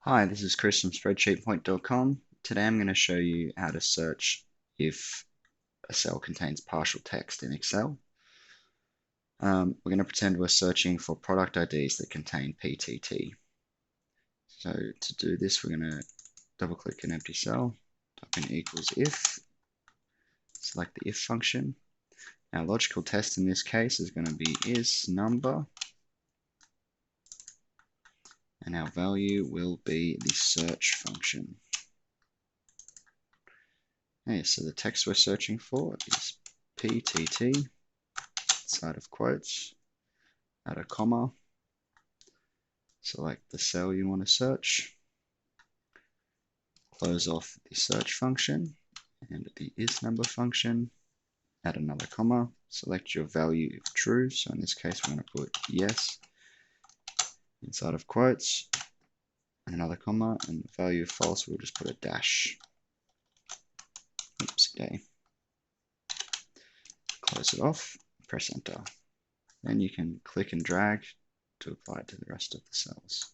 Hi, this is Chris from SpreadsheetPoint.com. Today I'm going to show you how to search if a cell contains partial text in Excel. We're going to pretend we're searching for product IDs that contain PTT. So to do this, we're going to double click an empty cell, type in equals if, select the if function. Our logical test in this case is going to be ISNUMBER, and our value will be the search function. Okay, so the text we're searching for is PTT, inside of quotes, add a comma, select the cell you want to search, close off the search function and the ISNUMBER function, add another comma, select your value if true, so in this case we're going to put yes, inside of quotes, and another comma, and the value of false we'll just put a dash. Oops, okay. Close it off, press enter. Then you can click and drag to apply it to the rest of the cells.